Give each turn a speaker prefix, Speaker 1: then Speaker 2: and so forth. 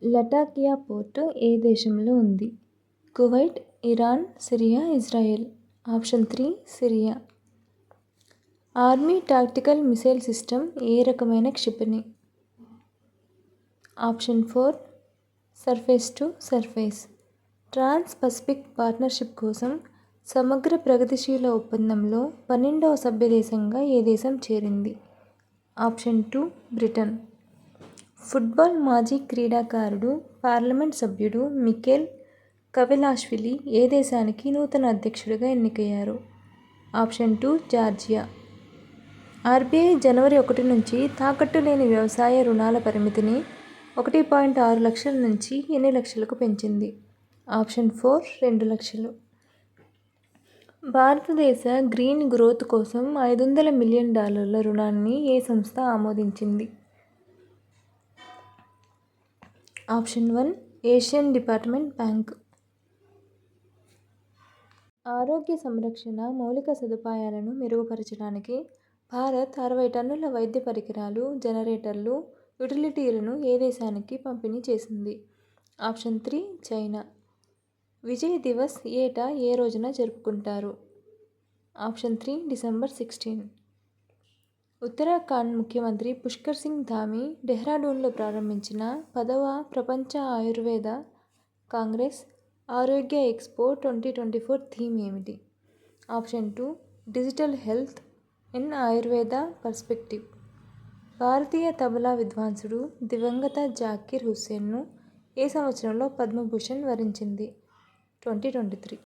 Speaker 1: Latakia port ఏ దేశంలో ఉంది? Kuwait, Iran, Syria, Israel. Option 3 Syria. Army tactical missile system ఏ రకమైన క్షిపణి? Option 4 surface to surface. Trans Pacific Partnership కోసం సమగ్ర ప్రగతిశీల ఒప్పందంలో 12వ సభ్యదేశంగా ఏ దేశం చేరింది? Option 2 Britain. ఫుట్బాల్ మాజీ క్రీడాకారుడు, పార్లమెంట్ సభ్యుడు మిఖేల్ కవెలాష్విలి ఏ దేశానికి నూతన అధ్యక్షుడిగా ఎన్నికయ్యారు? Option 2 Georgia. ఆర్బీఐ జనవరి 1 నుంచి తాకట్టు లేని వ్యవసాయ రుణాల పరిమితిని 1.6 లక్షల నుంచి ఎన్ని లక్షలకు పెంచింది? ఆప్షన్ 4 2 లక్షలు. భారతదేశ గ్రీన్ గ్రోత్ కోసం $500 మిలియన్ రుణాన్ని ఏ సంస్థ ఆమోదించింది? Option 1 Asian development bank. ఆరోగ్య సంరక్షణ మౌలిక సదుపాయాలను మెరుగుపరచడానికి భారత్ 60 టన్నుల వైద్య పరికరాలు, జనరేటర్లు, యుటిలిటీలను ఏ దేశానికి పంపిణీ చేసింది? Option 3 China. విజయ్ దివస్ ఏటా ఏ రోజున జరుపుకుంటారు? Option 3 December 16. ఉత్తరాఖండ్ ముఖ్యమంత్రి పుష్కర్ సింగ్ ధామీ డెహ్రాడూన్లో ప్రారంభించిన 10వ ప్రపంచ ఆయుర్వేద కాంగ్రెస్ ఆరోగ్య ఎక్స్పో 2024 థీమ్ ఏమిటి? Option 2 digital health in Ayurveda perspective. భారతీయ తబలా విద్వాంసుడు దివంగత జాకీర్ హుస్సేన్ను ఏ సంవత్సరంలో పద్మభూషణ్ వరించింది? 2023.